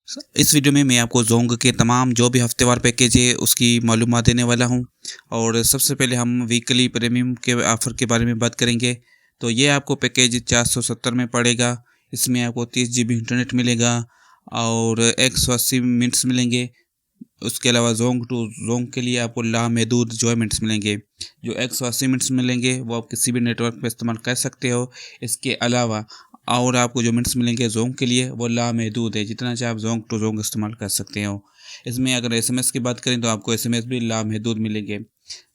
इस वीडियो में मैं आपको जोंग के तमाम जो भी हफ्तेवार पैकेज है उसकी मालूमात देने वाला हूं। और सबसे पहले हम वीकली प्रीमियम के ऑफ़र के बारे में बात करेंगे। तो ये आपको पैकेज 470 में पड़ेगा। इसमें आपको 30 GB इंटरनेट मिलेगा और 180 मिनट्स मिलेंगे। उसके अलावा जोंग टू जोंग के लिए आपको लामहदूद जो मिनट्स मिलेंगे। जो 180 मिनट्स मिलेंगे वो आप किसी भी नेटवर्क पर इस्तेमाल कर सकते हो। इसके अलावा और आपको जो मिनट्स मिलेंगे जोंग के लिए वो लामहदूद है, जितना चाहे आप जोंग टू जोंग इस्तेमाल कर सकते हो। इसमें अगर एसएमएस की बात करें तो आपको एसएमएस भी लामहदूद मिलेंगे।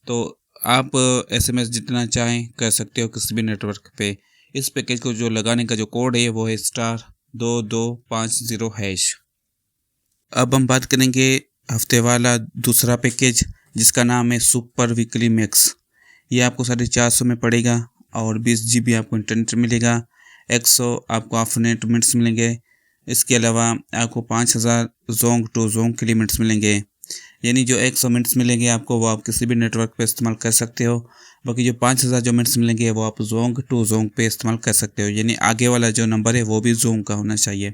तो आप एसएमएस जितना चाहें कर सकते हो किसी भी नेटवर्क पे। इस पैकेज को जो लगाने का जो कोड है वो है *2250#। अब हम बात करेंगे हफ्ते वाला दूसरा पैकेज, जिसका नाम है सुपर वीकली मैक्स। ये आपको 450 में पड़ेगा और 20 GB आपको इंटरनेट मिलेगा। 100 आपको ऑफ नेट मिनट्स मिलेंगे। इसके अलावा आपको 5000 जोंग टू जोंग के लिए मिनट्स मिलेंगे। यानी जो 100 मिनट्स मिलेंगे आपको वो आप किसी भी नेटवर्क पे इस्तेमाल कर सकते हो। बाकी जो 5000 जो मिनट्स मिलेंगे वो आप जोंग टू जोंग पे इस्तेमाल कर सकते हो। यानी आगे वाला जो नंबर है वो भी जोंग का होना चाहिए।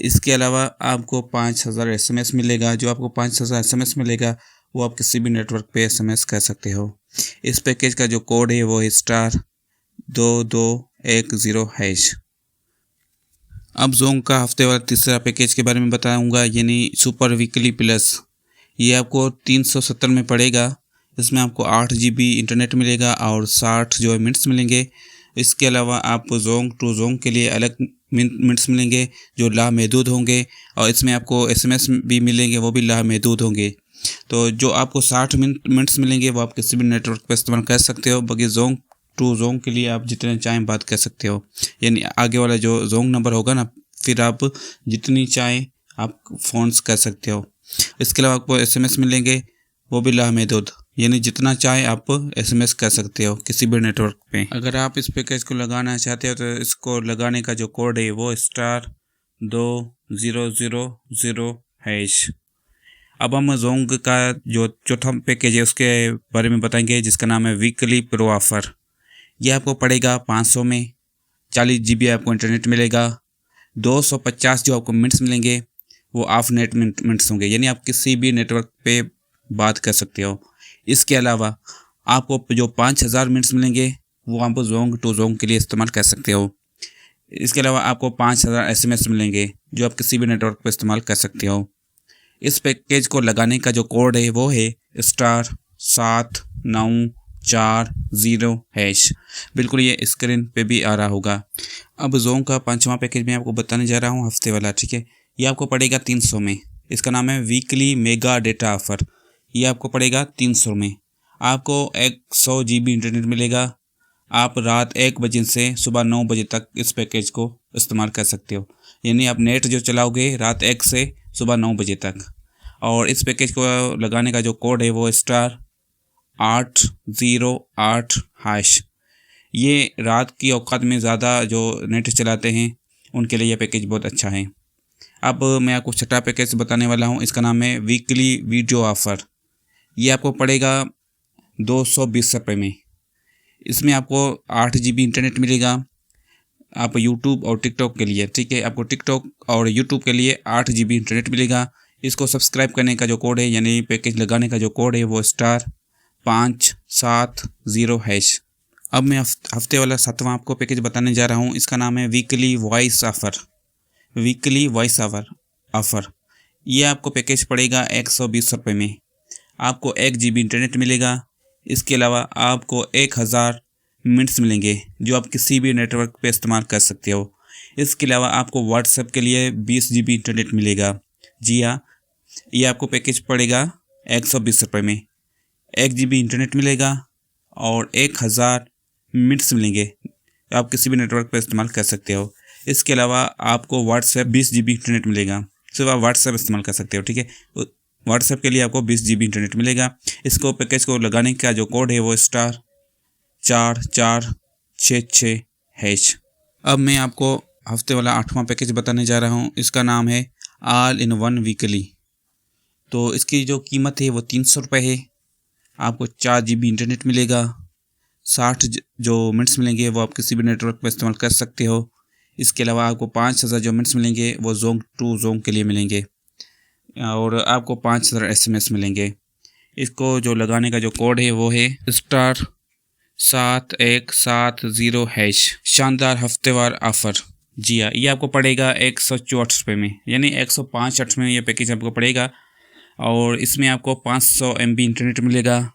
इसके अलावा आपको 5000 SMS मिलेगा। जो आपको 5000 SMS मिलेगा वो आप किसी भी नेटवर्क पे SMS कर सकते हो। इस पैकेज का जो कोड है वो है *2210#। अब जोंग का हफ्ते वाला तीसरा पैकेज के बारे में बताऊंगा, यानी सुपर वीकली प्लस। ये आपको 370 में पड़ेगा। इसमें आपको 8 GB इंटरनेट मिलेगा और 60 जो मिनट्स मिलेंगे। इसके अलावा आपको जोंग टू जोंग के लिए अलग मिनट्स मिलेंगे जो लामहदूद होंगे, और इसमें आपको SMS भी मिलेंगे, वो भी लामहदूद होंगे। तो जो आपको 60 मिनट्स मिलेंगे वो आप किसी भी नेटवर्क पर इस्तेमाल कर सकते हो। बाकी जोंग टू जोंग के लिए आप जितने चाहें बात कर सकते हो। यानी आगे वाला जो जोंग नंबर होगा ना, फिर आप जितनी चाहें आप फ़ोन्स कर सकते हो। इसके अलावा आपको SMS मिलेंगे, वो भी लामहदूद, यानी जितना चाहे आप SMS कर सकते हो किसी भी नेटवर्क पे। अगर आप इस पैकेज को लगाना चाहते हो तो इसको लगाने का जो कोड है वो *2000#। अब हम जोंग का जो चौथा पैकेज है उसके बारे में बताएंगे, जिसका नाम है वीकली प्रो ऑफ़र। यह आपको पड़ेगा 500 में। 40 GB आपको इंटरनेट मिलेगा। 250 जो आपको मिनट्स मिलेंगे वो ऑफ नेट मिनट्स होंगे, यानी आप किसी भी नेटवर्क पे बात कर सकते हो। इसके अलावा आपको जो 5000 मिनट्स मिलेंगे वो आप जोंग टू जोंग के लिए इस्तेमाल कर सकते हो। इसके अलावा आपको 5000 SMS मिलेंगे जो आप किसी भी नेटवर्क पर इस्तेमाल कर सकते हो। इस पैकेज को लगाने का जो कोड है वो है *7940#। बिल्कुल ये स्क्रीन पे भी आ रहा होगा। अब जोंग का पांचवा पैकेज मैं आपको बताने जा रहा हूँ, हफ्ते वाला, ठीक है। ये आपको पड़ेगा 300 में। इसका नाम है वीकली मेगा डेटा ऑफ़र। ये आपको पड़ेगा 300 में। आपको 100 GB इंटरनेट मिलेगा। आप रात 1 बजे से सुबह 9 बजे तक इस पैकेज को इस्तेमाल कर सकते हो। यानी आप नेट जो चलाओगे रात 1 से सुबह 9 बजे तक। और इस पैकेज को लगाने का जो कोड है वो *808#। ये रात की औकात में ज़्यादा जो नेट चलाते हैं उनके लिए यह पैकेज बहुत अच्छा है। अब मैं आपको छठा पैकेज बताने वाला हूँ। इसका नाम है वीकली वीडियो ऑफ़र। ये आपको पड़ेगा 220 रुपये में। इसमें आपको 8 GB इंटरनेट मिलेगा। आप यूट्यूब और टिकटॉक के लिए, ठीक है, आपको टिकटॉक और यूट्यूब के लिए 8 GB इंटरनेट मिलेगा। इसको सब्सक्राइब करने का जो कोड है, यानी पैकेज लगाने का जो कोड है वो *570#। अब मैं हफ्ते वाला 7वां आपको पैकेज बताने जा रहा हूँ। इसका नाम है weekly voice offer. Weekly voice offer. ये आपको पैकेज पड़ेगा 120 रुपये में। आपको 1 GB इंटरनेट मिलेगा। इसके अलावा आपको 1000 मिनट्स मिलेंगे जो आप किसी भी नेटवर्क पे इस्तेमाल कर सकते हो। इसके अलावा आपको व्हाट्सएप के लिए 20 GB इंटरनेट मिलेगा। जी हाँ, ये आपको पैकेज पड़ेगा 120 रुपये में। 1 GB इंटरनेट मिलेगा और 1000 मिनट्स मिलेंगे, आप किसी भी नेटवर्क पर इस्तेमाल कर सकते हो। इसके अलावा आपको व्हाट्सएप 20 GB इंटरनेट मिलेगा, सिर्फ आप व्हाट्सएप इस्तेमाल कर सकते हो, ठीक है। व्हाट्सएप के लिए आपको 20 GB इंटरनेट मिलेगा। इसको पैकेज को लगाने का जो कोड है वो *4466#। अब मैं आपको हफ्ते वाला 8वां पैकेज बताने जा रहा हूँ। इसका नाम है ऑल इन वन वीकली। तो इसकी जो कीमत है वो 300 रुपये है। आपको 4 GB इंटरनेट मिलेगा। 60 जो मिनट्स मिलेंगे वो आप किसी भी नेटवर्क पर इस्तेमाल कर सकते हो। इसके अलावा आपको 5000 जो मिनट्स मिलेंगे वो जोंग टू जोंग के लिए मिलेंगे और आपको 5000 SMS मिलेंगे। इसको जो लगाने का जो कोड है वो है *7170#। शानदार हफ्तेवार ऑफ़र। जी हाँ, ये आपको पड़ेगा 164 रुपये में, यानी 105 में ये पैकेज आपको पड़ेगा। और इसमें आपको 500 MB इंटरनेट मिलेगा,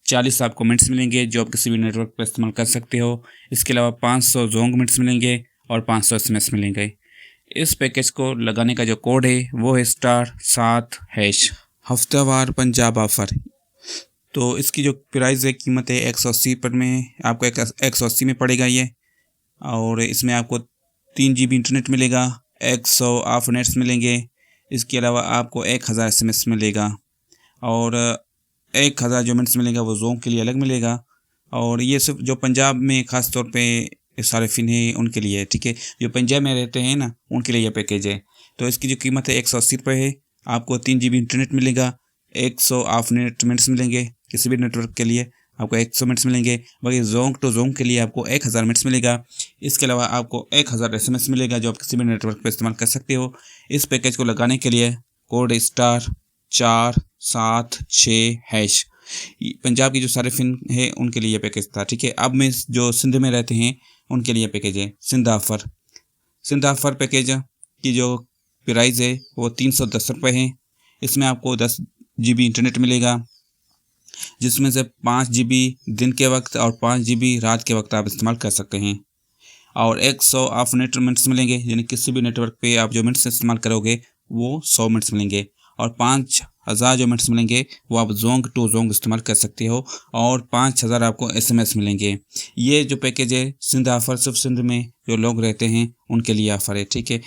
40 आपको मिनट्स मिलेंगे जो आप किसी भी नेटवर्क पर इस्तेमाल कर सकते हो। इसके अलावा 500 जोंग मिनट्स मिलेंगे और 500 SMS मिलेंगे। इस पैकेज को लगाने का जो कोड है वो है *7#। हफ्तावार पंजाब ऑफ़र। तो इसकी जो प्राइस है, कीमत है 180 पर में, आपको 180 में पड़ेगा ये। और इसमें आपको 3 GB इंटरनेट मिलेगा, 100 ऑफ नेट्स मिलेंगे। इसके अलावा आपको 1000 SMS मिलेगा और 1000 जो मिनट्स मिलेगा वो जोंग के लिए अलग मिलेगा। और ये सिर्फ जो पंजाब में ख़ास तौर पे सारिफिन है उनके लिए है, ठीक है। जो पंजाब में रहते हैं ना, उनके लिए यह पैकेज है। तो इसकी जो कीमत है 180 रुपये है। आपको 3 GB इंटरनेट मिलेगा, 100 ऑफ नेट मिनट्स मिलेंगे, किसी भी नेटवर्क के लिए आपको 100 मिनट्स मिलेंगे। बाकी जोंग टू जोंग के लिए आपको 1000 मिनट्स मिलेगा। इसके अलावा आपको 1000 SMS मिलेगा जो आप किसी भी नेटवर्क पर इस्तेमाल कर सकते हो। इस पैकेज को लगाने के लिए कोड *476#। पंजाब की जो सारिफिन है उनके लिए पैकेज था, ठीक है। अब में जो सिंध में रहते हैं उनके लिए पैकेज है सिंध ऑफ़र। सिंध ऑफ़र पैकेज की जो प्राइस है वो 310 रुपये है। इसमें आपको 10 GB इंटरनेट मिलेगा, जिसमें से 5 GB दिन के वक्त और 5 GB रात के वक्त आप इस्तेमाल कर सकते हैं। और 100 ऑफ नेट मिनट्स मिलेंगे, यानी किसी भी नेटवर्क पे आप जो मिनट्स इस्तेमाल करोगे वो 100 मिनट्स मिलेंगे। और 5000 जो मिनट्स मिलेंगे वो आप जोंग टू जोंग इस्तेमाल कर सकते हो। और 5000 आपको SMS मिलेंगे। ये जो पैकेज है सिंध ऑफ़र सिर्फ सिंध में जो लोग रहते हैं उनके लिए ऑफ़र है, ठीक है।